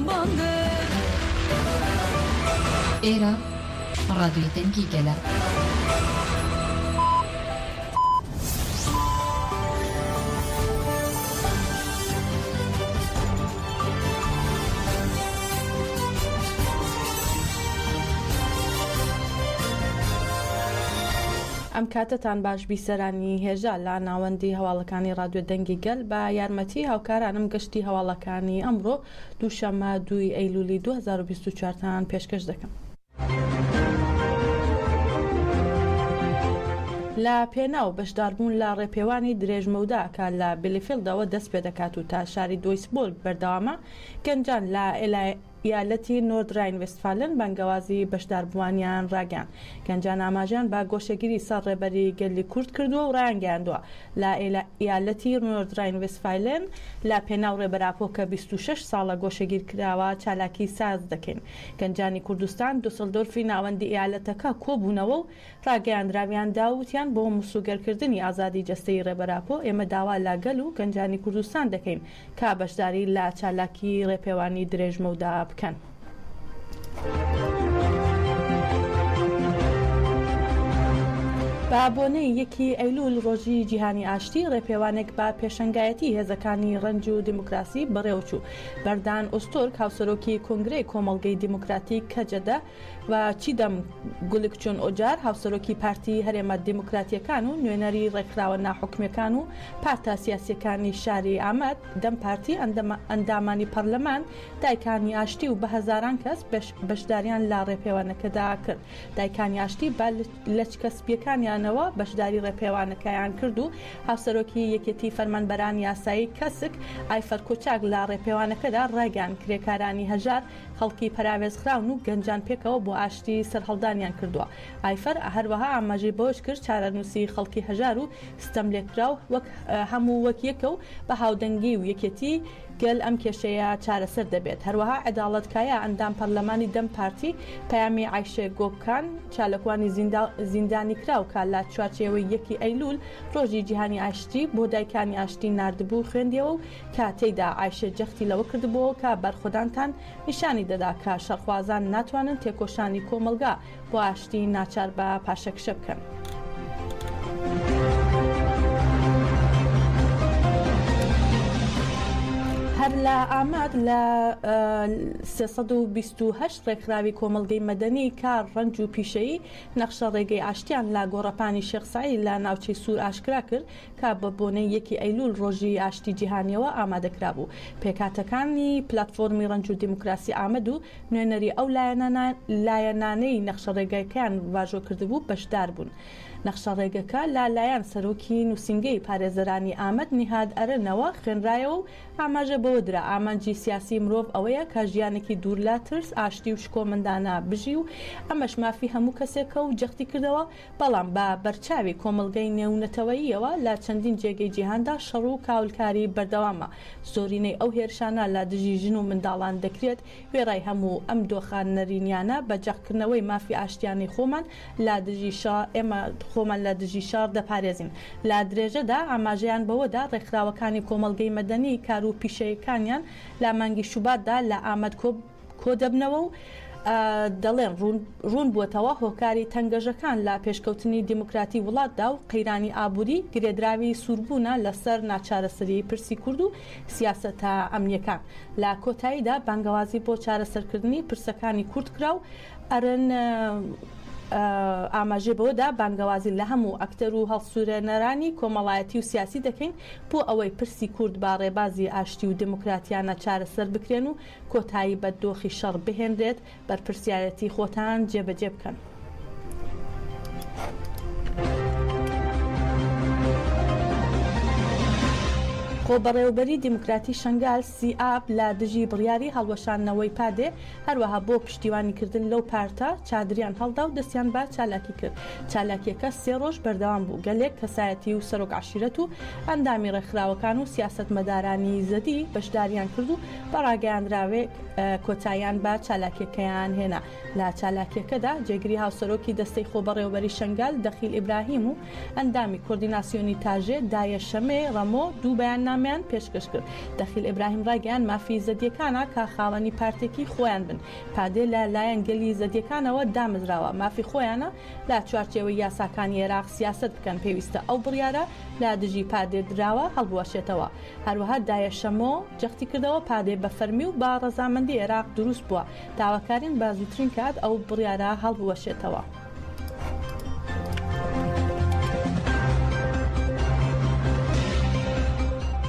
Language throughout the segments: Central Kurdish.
bandır. Era Radyo Dengî Gele. ئەم کاتتان باش بیسەرانی هێژە لە ناوەندی هەواڵەکانی رادیۆ دەنگی گەل بە یارمەتی هاوکارانم گەشتی هەواڵەکانی ئەمڕۆ دووشەممە 2 ئەیلولی 2024 پێشکەش دەکەم. لە پێناو بەشداربوون لە ڕێپێوانی درێژمەودا کە لە بلیفیلدەوە دەست پێ دەکات و تا شاری دویسبۆل بەردەوامە گەنجان لە یالەتی نۆردراین وێستفالن بەنگەوازی بەشداربووانیان ڕاگەان. گەنجان ئاماژیان بە گۆشەگیری سەر ڕێبەری گەلی کورد کردووە و ڕایانگەاندووە لە یالەتی نۆردراین وێستفالن لە پێناو ڕێبەراپۆکە 26 ساڵە گۆشەگیر کراوە چالاکی ساز دەکەین. گەنجانی کوردستان دوسڵدۆرفی ناوەندی یالەتەکە کۆبوونەوە و ڕاگەیاندراویان داوتیان بۆ مسوگەرکردنی ئازادی جەستەی ڕێبەراپۆ ئێمە داوا لاگەل و گەنجانی کوردستان دەکەین کا بەشداری لە چالاکی ڕێپێوانی درێژمەودا بکەن. بە بۆنەی 1 ئەیلول ڕۆژی جیهانی ئاشتی ڕێپێوانێک بە پێشەنگایەتی هێزەکانی ڕەنج و دیموکراسی بەڕێوەچوو. بەردان ئۆستۆرک هاوسەرۆکی کۆنگرەی کۆمەڵگەی دیموکراتیک کەجەدە و چیدەم گولکچۆن ئۆجار هاوسەرۆکی پارتی هەرێمە دیموکراتیەکان و نوێنەری ڕێکخراوە ناحوکمیەکان و پارتە سیاسیەکانی شاری ئامەد دەم پارتی ئەندامانی پەرلەمان دایکانی ئاشتی و بە هەزاران کەس بەشداریان لە ڕێپێوانەکەدا کرد. دایکانی ئاشتی بە لەچکەسپیەکانیانەوە بەشداری ڕێپێوانەکەیان کرد و هاوسەرۆکی یەکێتی فەرمانبەران یاسایی کەسک ئایفەر کۆچاک لە ڕێپێوانەکەدا ڕاگەان کرێکارانی هەژار خەڵکی پەراوێزخراون و گەنجان پێکەوە بۆ ئاشتی سەرهەڵدانیان کردووە. ئایفەر هەروەها ئاماژەی بۆش کرد چارەنووسی خەڵکی هەژار و ستەم لێکراو وەک هەموو وەک یەکە و بە هاودەنگی و یەکێتی گەل ئەم کێشەیە چارەسەر دەبێت. هەروەها عەداڵەتکایە ئەندام پەرلەمانی دەم پارتی پەیامی عایشە گۆبکان چالەکوانی زیندانی کراو کە لە چوارچێوەی 1 ئەیلول ڕۆژی جیهانی ئاشتی بۆ دایکانی ئاشتی ناردبوو خوێندیەوە و کاتەیدا عایشە جەختی لەوە کردبووە کە بەرخۆدانتان نیشانی دەدا کە شەڕخوازان ناتوانن تێکۆشانی کۆمەلگا بۆ ئاشتی ناچار بە پاشەکشە بکەن. هەر لە ئاماد لە 328 ڕێکخراوی کۆمەڵگەی مەدەنی کار ڕەنج و پیشەیی نەخشە ڕێگەی ئاشتیان لە گۆڕەپانی شێخسایی لە ناوچەی سوور ئاشکرا کرد کە بە بۆنەی 1 ئەیلول ڕۆژی ئاشتی جیهانیەوە ئامادەکرا بوو. پێکاتەکانی پلاتفۆرمی ڕەنج و دیموکراسی ئامەد و نوێنەری ئەو لایەنانەی نەخشە ڕێگەکان واژۆ کردبوو بەشدار بوون. نەخشە ڕێگەکە لایەن سەرۆکی نووسنگەی پارێزەرانی ئامەد نیهاد ئەرنەوە خوێنرایەوە و ئاماژە بەوە درا ئامانجی سیاسی مرۆڤ ئەوەیە کە ژیانێکی دوور لا ترس ئاشتی و شکۆمەندانە بژی و ئەمەش مافی هەموو کەسێکە و جەختی کردەوە بەڵام بە بەرچاوی کۆمەڵگەی نێونەتەوەییەوە لە چەندین جێگەی جیهاندا شەڕ و کاولکاری بەردەوامە. زۆرینەی ئەو هێرشانە لە دژی ژن و منداڵان دەکرێت وێڕای هەموو ئەم دۆخان نەرینیانە بە جەخکردنەوەی مافی ئاشتیانی خۆمان لە دژی شار ئێمە خۆمان لە دژی شار دەپارێزین. لە درێژەدا ئاماژەیان بەوەدا ڕێکخراوەکانی کۆمەڵگەی مەدەنی کار و پیشەیەکانیان لە مانگی شوباتدا لە ئامەد کۆ دەبنەوە و دەڵێن ڕوون بووەتەوە هۆکاری تەنگەژەکان لە پێشکەوتنی دیموکراتی وڵاتدا و قەیرانی ئابووری گرێدراوی سووربوونە لەسەر ناچارەسەری پرسی کورد و سیاسەتە ئەمنیەکان. لە کۆتاییدا بانگەوازی بۆ چارەسەرکردنی پرسەکانی کورد کرا و ئەرن ئاماژێ بەوەدا بانگەوازی لە هەموو ئەکتەر و هەڵسوورێنەرانی کۆمەڵایەتی و سیاسی دەکەین بۆ ئەوەی پرسی کورد با ڕێبازی ئاشتی و دموکراتیانە چارەسەر بکرێن و کۆتایی بە دۆخی شەڕ بهێنرێت بەرپرسیارەتی خۆتان جێبەجێ بکەن. خۆبەڕێوەبەری دیموکراتی شنگال سیئاب لە دژی بڕیاری هەڵوەشانەوەی پادێ هەروەها بۆ پشتیوانیکردن لەو پارتە چادریان هەڵدا و دەستیان با چالاکی کرد. چالاکیەکە 3 ڕۆژ بەردەوام بوو. گەلێک کەسایەتی و سەرۆک عەشیرەت و ئەندامی ڕێکخراوەکان و سیاسەتمەدارانی زەدی بەشداریان کرد و بەڕاگەیاندراوێک کۆتاییان با چالاکیەکەیان هێنا. لە چالاکیەکەدا جێگیری هاوسەرۆکی دەستەی خۆبەڕێوەبەری شنگال دەخیل ئیبراهیم و ئەندامی کۆردیناسیۆنی تاژێ دایە شەمێ ڕەمۆ دوو بەیاننامە بەردەوامیان پێشکەش کرد. دەخیل ئیبراهیم ڕاگەیان مافی زەدیەکانە کە خاوەنی پارتێکی خۆیان بن پادێ لە لایەن گەلی زەدیەکانەوە دامەزراوە مافی خۆیانە لا چوارچێوەی یاساکانی عێراق سیاست بکەن پێویستە ئەو بڕیارە لا دژی پادێ دراوە هەڵبوەشێتەوە. هەروەها داعشەمۆ جەختی کردەوە پادێ بە فەرمی و با ڕەزامەندی عێراق دروست بووە داواکارین بە زووترین کات ئەو بڕیارە هەڵبوەشێتەوە.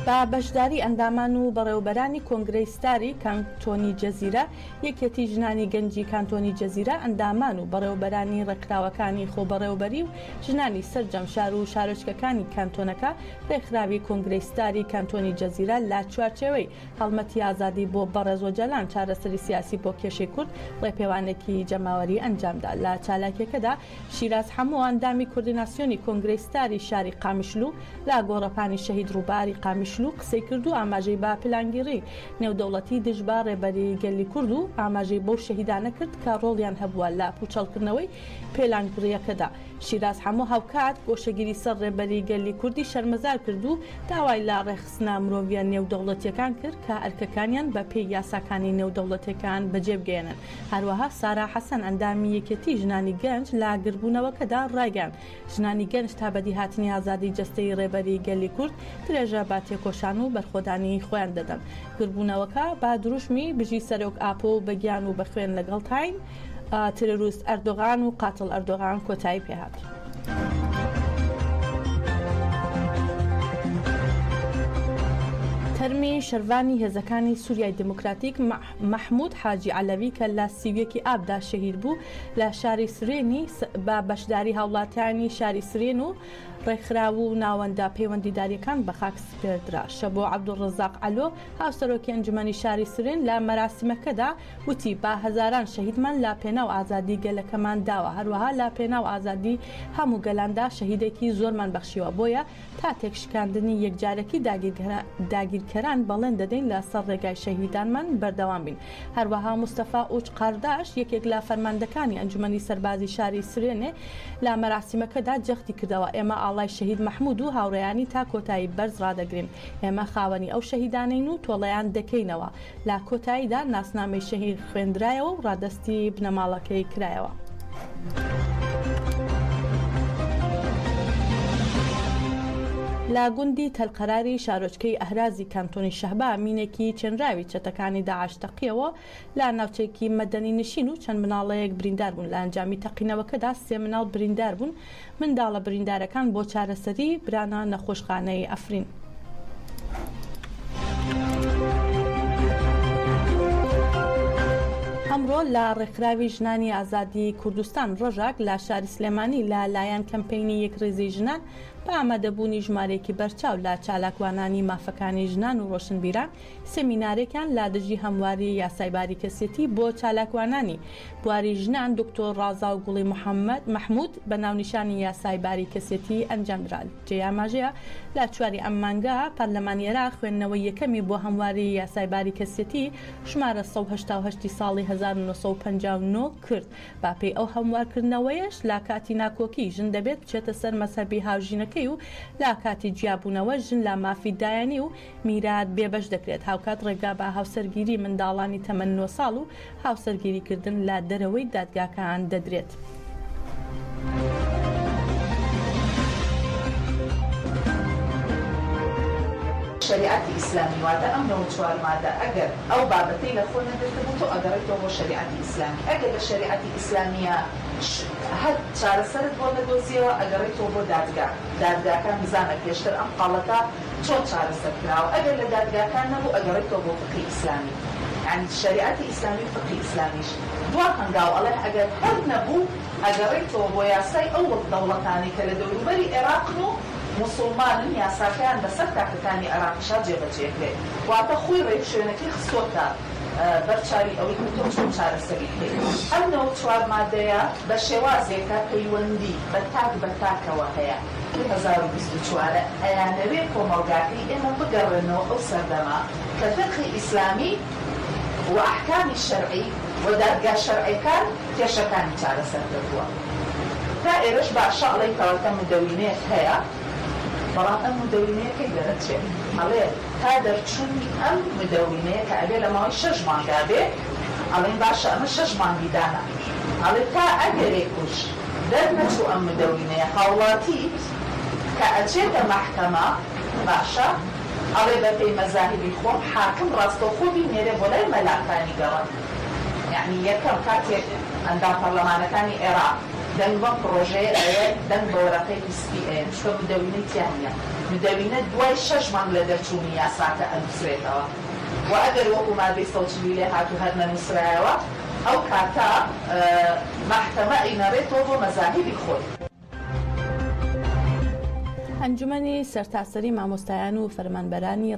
با بەشداری ئەندامان و بەڕێوەبەرانی کۆنگرەی ستاری کانتۆنی جەزیرە یەکێتی ژنانی گەنجی کانتۆنی جەزیرە ئەندامان و بەڕێوەبەرانی ڕێکخراوەکانی خۆبەڕێوەبەری و ژنانی سەرجەم شار و شارۆچکەکانی کانتۆنەکە ڕێکخراوی کۆنگرەی ستاری کانتۆنی جەزیرە لا چوارچێوەی هەڵمەتی ئازادی بۆ بەڕێزۆجەلان چارەسەری سیاسی بۆ کێشەی کورد ڕێپێوانێکی جەماوەری ئەنجامدا. لە چالاکیەکەدا شیراز هەموو ئەندامی کوردیناسیۆنی کۆنگرەی ستاری شاری قامیشلو لا گۆڕەپانی شەهید ڕووباری قامیشلو قسەی کرد و ئاماژەی با پلانگیری نێودەوڵەتی دژبا ڕێبەری گەلی کورد و ئاماژەی بەو شەهیدانە کرد کە ڕۆڵیان هەبووە لە پوچەڵکردنەوەی پێلانگریەکەدا. شیراز هەموو هاوکات گۆشەگیری سەر ڕێبەری گەلی کوردی شەرمەزار کرد و داوای لا ڕێخستنا مرۆڤیان نێودەوڵەتیەکان کرد کە ئەرکەکانیان بە پێی یاساکانی نێودەوڵەتیەکان بەجێبگەێنن. هەروەها سارا حەسەن ئەندامی یەکێتی ژنانی گەنج لا گربوونەوەکەدا ڕایگەاند ژنانی گەنج تا بەدی هاتنی ئازادی جەستەی ڕێبەری گەلی کورد درێژە با تێکۆشان و بەرخۆدانی خۆیان دەدەن. گربوونەوەکە با دروشمی بژی سەرۆک ئاپۆ و بەگیان و بەخوێن لەگەڵ تاین ترۆریست ئەردۆغان و قاتڵ ئەردۆغان کۆتایی پێهات. تەرمی شەروانی هێزەکانی سووریای دموکراتیک مەحموود حاجی عەلەوی کە لە سیویەکی ئابدا شەهید بوو لە شاری سرێنی بە بەشداری هاوڵاتیانی شاری سرێن و ڕێکخراو و ناوەندە پەیوەندیداریەکان بە خاک سپێردرا. شەبۆ عەبدوڵڕەزاق ئەلۆ هاوسەرۆکی ئەنجومەنی شاری سرێن لە مەراسیمەکەدا وتی با هەزاران شەهیدمان لا پێناو ئازادی گەلەکەمان داوە هەروەها لا پێناو ئازادی هەموو گەلاندا شەهیدێکی زۆرمان بەخشیوە بۆیە تا تێکشکاندنی یەکجارەکی داگیرکەران بەڵێن دەدەین لە سەر ڕێگای شەهیدانمان بەردەوام بین. هەروەها مستەفا ئوچ قارداش یەکێک لە فەرماندەکانی ئەنجومەنی سەربازی شاری سرێنێ لە مەراسیمەکەدا جەختی کردەوە ئێمە ئاڵای شەهید مەحموود و هاوڕێیانی تا کۆتایی بەرز ڕادەگرین ئێمە خاوەنی ئەو شەهیدانین و تۆڵەیان دەکەینەوە. لە کۆتاییدا ناسنامەی شەهید خوێندرایەوە و ڕادەستی بنەماڵەکەی کرایەوە. لا گوندی تەلقەراری شارۆچکەی ئەهرازی کانتۆنی شەهبا مینێکی چێنراوی چەتەکانی داعش تەقیەوە لە ناوچێکی مەدەنی نشین و چەند مناڵەیەک بریندار بوون. لە ئەنجامی تەقینەوەکەدا 3 مناڵ بریندار بوون. منداڵە بریندارەکان بۆ چارەسەری برانە نەخۆشخانەی ئەفرین. ئەمڕۆ لە ڕێکخراوی ژنانی ئازادی کوردستان ڕۆژێک لە شاری سلێمانی لە لایەن کەمپینی یەکڕێزی ژنان بە ئامادەبوونی ژمارێکی بەرچاو لە چالاکوانانی مافەکانی ژنان و ڕۆشنبیران سێمینارێکیان لا دژی هەمواری یاسایباری کەسێتی بۆ چالاکوانانی بواری ژنان دکتۆر ڕازا و گوڵی محمود بە ناونیشانی یاسایباری کەسێتی ئەنجامدرا. جێیاماژەیە لە چواری ئەم مانگا پەرلەمانی عێراق خوێندنەوەی یەکەمی بۆ هەمواری یاسایباری کەسێتی ژمارە 1970 ساڵی 1959 کرد. باپەی ئەو هەموارکردنەوەیش لا کاتی ناکۆکی ژن دەبێت بچێتە سەر مەسەبی هاوژینەکەی و لا کاتی جیابوونەوە ژن لا مافی دایانی و میرات بێبەش دەکرێت. هاوکات ڕێگا بە هاوسەرگیری منداڵانی تەمەن 9 ساڵ و هاوسەرگیریکردن لە دەرەوەی دادگاکان دەدرێت. شریعتی ئیسلامی واتە ئەم 94 مادە ئەگەر ئەو بابەتەی لە خۆ نەگرتبوو تۆ ئەگەڕێتەوە بۆ شریعتی ئیسلامی. ئەگەر لە شریعتی ئیسلامیە هەر چارەسەرت بۆ نەدۆزیەوە ئەگەڕێتەوە بۆ دادگاکان بزانە پێشتر ئەم قاڵەتە چۆن چارەسەر کراوە. ئەگەر لە دادگاکان نەبوو ئەگەڕێتەوە بۆ فقهی ئیسلامی. یعنی شریعتی ئیسلامی و فقهی ئیسلامیش دوا هەنگاو ئەڵێ ئەگەر هەر نەبوو ئەگەڕێتەوە بۆ یاسای ئەو دەوڵەتانی کە لە دەوروبەری عێراقن و مسلمانن یاساکەیان بەسەر تاکەکانی عێراقیشا جێبەجێکرێت. واتە خۆی ڕێک شوێنەکەی خستۆتە بەرچاوی ئەوەی تۆ چۆن چارەسەری بکەیت. ئەم 94 مادەیە بە شێوازێکە پەیوەندی بە تاکەوە هەیە. 2024 ئەیانەوێ کۆمەڵگاکەی ئێمە بگەڕێنەوە ئەو سەردەما کە فقهی ئیسلامی و ئەحکامی شەرعی و دادگا شەرعیەکان کێشەکانی چارەسەر کردووە. تا ئێرەش باشە ئەڵێی کەڵەکە مدەوینێت هەیە بەڵام ئەم مدەوینەیەکەی دەرەچێت ئەڵێ تا دەرچوونی ئەم مدەوینەیە کە ئەبێ لە ماوەی 6 مانگا بێ ئەڵێن باشە ئەمە 6 مانگی دانا ئەڵێ تا ئەگەرێکوش دەرنەچوو ئەم مدەوینەیە هاوڵاتی کە ئەچێتە مەحکەمە باشە ئەڵێ بەپێی مەزاهیبی خۆم حاکم ڕاستەوخۆ بینێرێ بۆ لای مەلاکانی گەڕن یعنی یەکەم کاتێک ئەندام پەرلەمانەکانی عێراق دەنگ بەم پرۆژەیە ئەوێ دەنگ بە وەرەقەی PSPN چکە مدەوینەی تیان نیە مدەوینە دوای 6 مانگ لە دەرچوونی یاساکە ئەنووسرێتەوە و ئەگەر وەکو مادەی 140 لێ هاتوو هەر نەنووسرایەوە ئەو کاتە مەحکەمە ئەینەڕێتەوە بۆ مەزاهیبی خۆی. ئەنجومەنی سەرتاسەری مامۆستایان و فەرمانبەرانی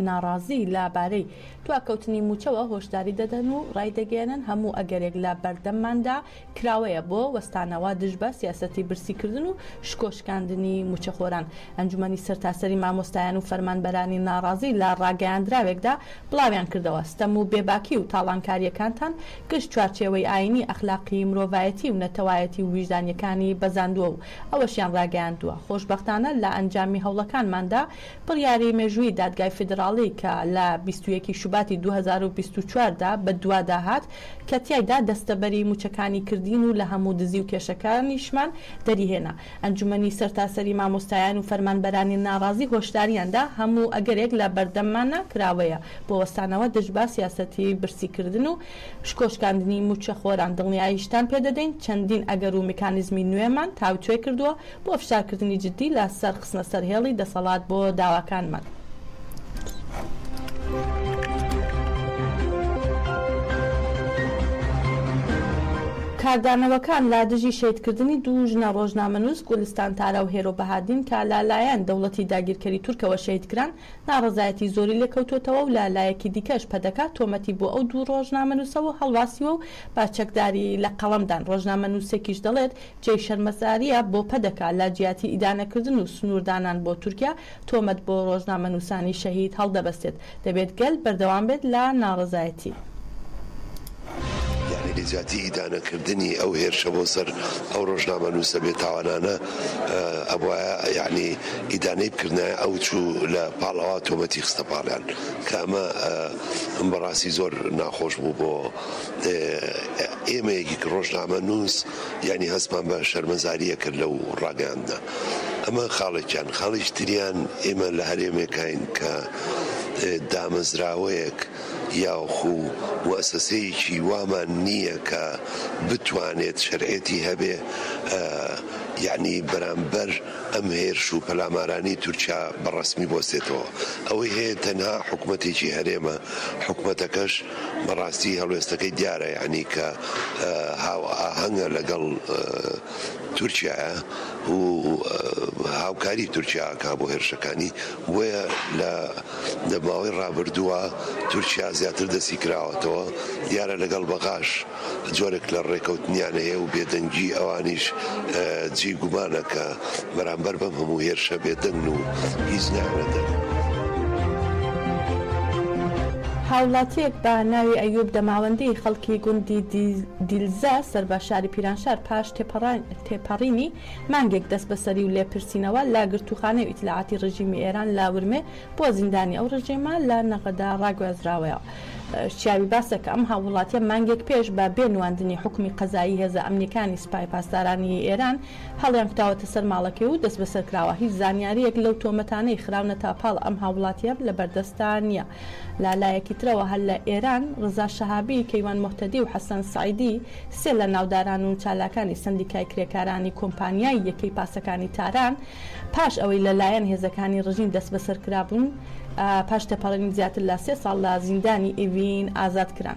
ناڕازی لەبارەی دواکەوتنی موچەوە هۆشداری دەدەن و ڕایدەگەێنن هەموو ئەگەرێک لە بەردەمماندا کراوەیە بۆ وەستانەوە دژ بە سیاسەتی برسیکردن و شکۆشکاندنی موچەخۆران. ئەنجومەنی سەرتاسەری مامۆستایان و فەرمانبەرانی ناڕازی لە ڕاگەیاندراوێکدا بڵاویان کردەوە ستەم و بێباکی و تاڵانکاریەکانتان گشت چوارچێوەی ئاینی ئەخلاقی مرۆڤایەتی و نەتەوایەتی و ویژدانیەکانی بەزاندووە و ئەوەشیان ڕاگەیاندووە. خۆشبەختانە لە ئەنجامی هەوڵەکانماندا بڕیاری مێژووی دادگای فیدراڵی کە لە 21 شوباتی 2024دا بە دوواداهات کە تیایدا دەستەبەری موچەکانی کردین و لە هەموو دزی و کێشەکانیشمان دەریهێنا. ئەنجومەنی سەرتاسەری مامۆستایان و فەرمانبەرانی ناڕازی هۆشداریاندا هەموو ئەگەرێک لە بەردەممانە کراوەیە بۆ وەستانەوە دژبا سیاسەتی برسیکردن و شکۆشکاندنی موچەخۆران. دڵنیاییشتان پێدەدەین چەندین ئەگەر و میکانیزمی نوێمان تاوتوێ کردووە بۆ فشارکردنی جدی لە سەر خستنە سەرهێڵی دەسەڵات بۆ داواکانمان. کاردانەوەکان لا دژی شێتکردنی دوو ژنە ڕۆژنامەنووس گولستان تارا و هێرۆ بەهادین کە لالایەن دەوڵەتی داگیرکەری تورکەوە شێتکران ناڕەزایەتی زۆری لێکەوتوتەوە و لالایەکی دیکەش پەدەکات تۆمەتی بۆ ئەو دوو ڕۆژنامەنووسەوە هەڵواسیوە و باچەکداری لە قەڵەمدان. ڕۆژنامەنووسێکیش دەڵێت جێی شەرمەزاریە بۆ پەدەکا لا جیاتی ئیدانەکردن و سنووردانان بۆ تورکیا تۆمەت بۆ ڕۆژنامەنووسانی شەهید هەڵدەبەستێت دەبێت گەل بەردەوام بێت لە ناڕەزایەتی. لجاتی ئیدانەکردنی ئەو هێرشە بۆ سەر ئەو ڕۆژنامەنووسە بێتاوانانە ئەوایە یعنی ئیدانەی بکردنایە ئەو چوو لە پاڵەوە تۆمەتی خستە پاڵیان کە ئەمە بەڕاستی زۆر ناخۆش بوو بۆ ئێمەیەکی ڕۆژنامەنووس یعنی هەستمان بە شەرمەزاریە کرد لەو ڕاگەیاندا. ئەمە خاڵێکیان خاڵیش تریان ئێمە لە هەرێمێکین کە دامەزراوەیەک یاخو موەسسەیەکی وامان نییە کە بتوانێت شەرعێتی هەبێ یعنی بەرامبەر ئەم هێرش و پەلامارانی تورکیا بەڕەسمی بۆستێتەوە. ئەوەی هەیە تەنها حکوومەتێکی هەرێمە خۆکمەتەکەش بەڕاستی هەڵوێستەکەی دیارە یعنی کە هاو ئاهەنگە لەگەڵ تورکیایە و هاوکاری تورکیاکە بۆ هێرشەکانی وەیە لە ماوەی ڕابردووە تورکیا زیاتر دەستی کراوەتەوە دیارە لەگەڵ بەغاش جۆرێک لە ڕێکەوتنیانە هەیە و بێدەنگی ئەوانیش جێ گومانە کە بەرامبەر بەم هەموو هێرشە بێدەنگ و هیچ ناوێتە. هاوڵاتیەک بە ناوی ئەیوب دەماوەندەی خەڵکی گوندی دیلزە سەرباشاری پیرانشار پاش تێپەڕینی مانگێک دەست بەسەری و لێپرسینەوە لا گرتوخانەی ئیتلاعاتی ڕژیمی ئێران لا ورمێ بۆ زیندانی ئەو ڕژیمە لە نەقەدا ڕاگوێزراوەیە. شیاوی باسەکە ئەم هاوڵاتیە مانگێک پێش بە بێنواندنی حکومی قەزایی هێزە ئەمنیەکانی سوپای پاسدارانی ئێران هەڵیان کتاوەتە سەر ماڵەکەی و دەست بەسەر کراوە. هیچ زانیاریەک لەو تۆمەتانەی خراونە تاپاڵ ئەم هاوڵاتیە لە بەردەستان نییە. لالایەکی ترەوە هەر لە ئێران ڕزا شەهابی کەیوان مۆحتەدی و حەسەن سعیدی سێ لە ناوداران و چالاکانی سندیکای کرێکارانی کۆمپانیای یەکەی پاسەکانی تاران پاش ئەوەی لەلایەن هێزەکانی ڕژیم دەست بەسەر کرابوون پاش تێپەڕینی زیاتر لە 3 ساڵ لە زیندانی ئێڤین ئازاد کران.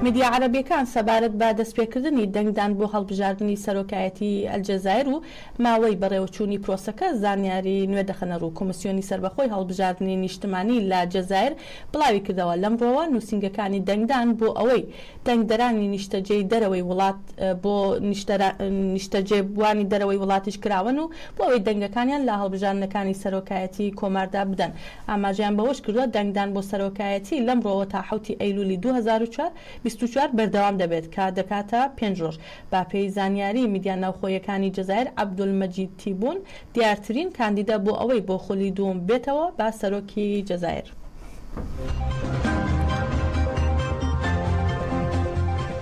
میدیا عەرەبیەکان سەبارەت بە دەستپێکردنی دەنگدان بۆ هەڵبژاردننی سەرۆکایەتی ئەلجەزایر و ماوەی بەڕێوەچوونی پرۆسەکە زانیاری نوێ دەخەنە ڕوو. کۆمسیۆنی سەربەخۆی هەڵبژاردننی نیشتمانی لە جەزایر بڵاوی کردەوە لەمڕۆوە نووسنگەکانی دەنگدان بۆ ئەوەی دەنگدەرانی نیشتەجێی دەرەوەی وڵات بۆ نیشتەجێبوانی دەرەوەی وڵاتیش کراون و بۆ ئەوەی دەنگەکانیان لە هەڵبژاردنەکانی سەرۆکایەتی کۆماردا بدەن. ئاماژیان بەوەش کردووە دەنگدان بۆ سەرۆکایەتی لەمڕۆوە تا 7 ئەیلولی 2004 24 بەردەوام دەبێت کە دەکاتە 5 ڕۆژ. با پێی زانیاری میدیا ناوخۆیەکانی جەزایر عەبدولمەجید تیبون دیارترین کاندیدا بۆ ئەوەی بۆ خولی دووەم بێتەوە بە سەرۆکی جەزایر.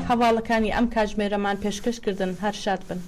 هەواڵەکانی ئەم کاتژمێرەمان پێشکەشکردن. هەر شاد بن.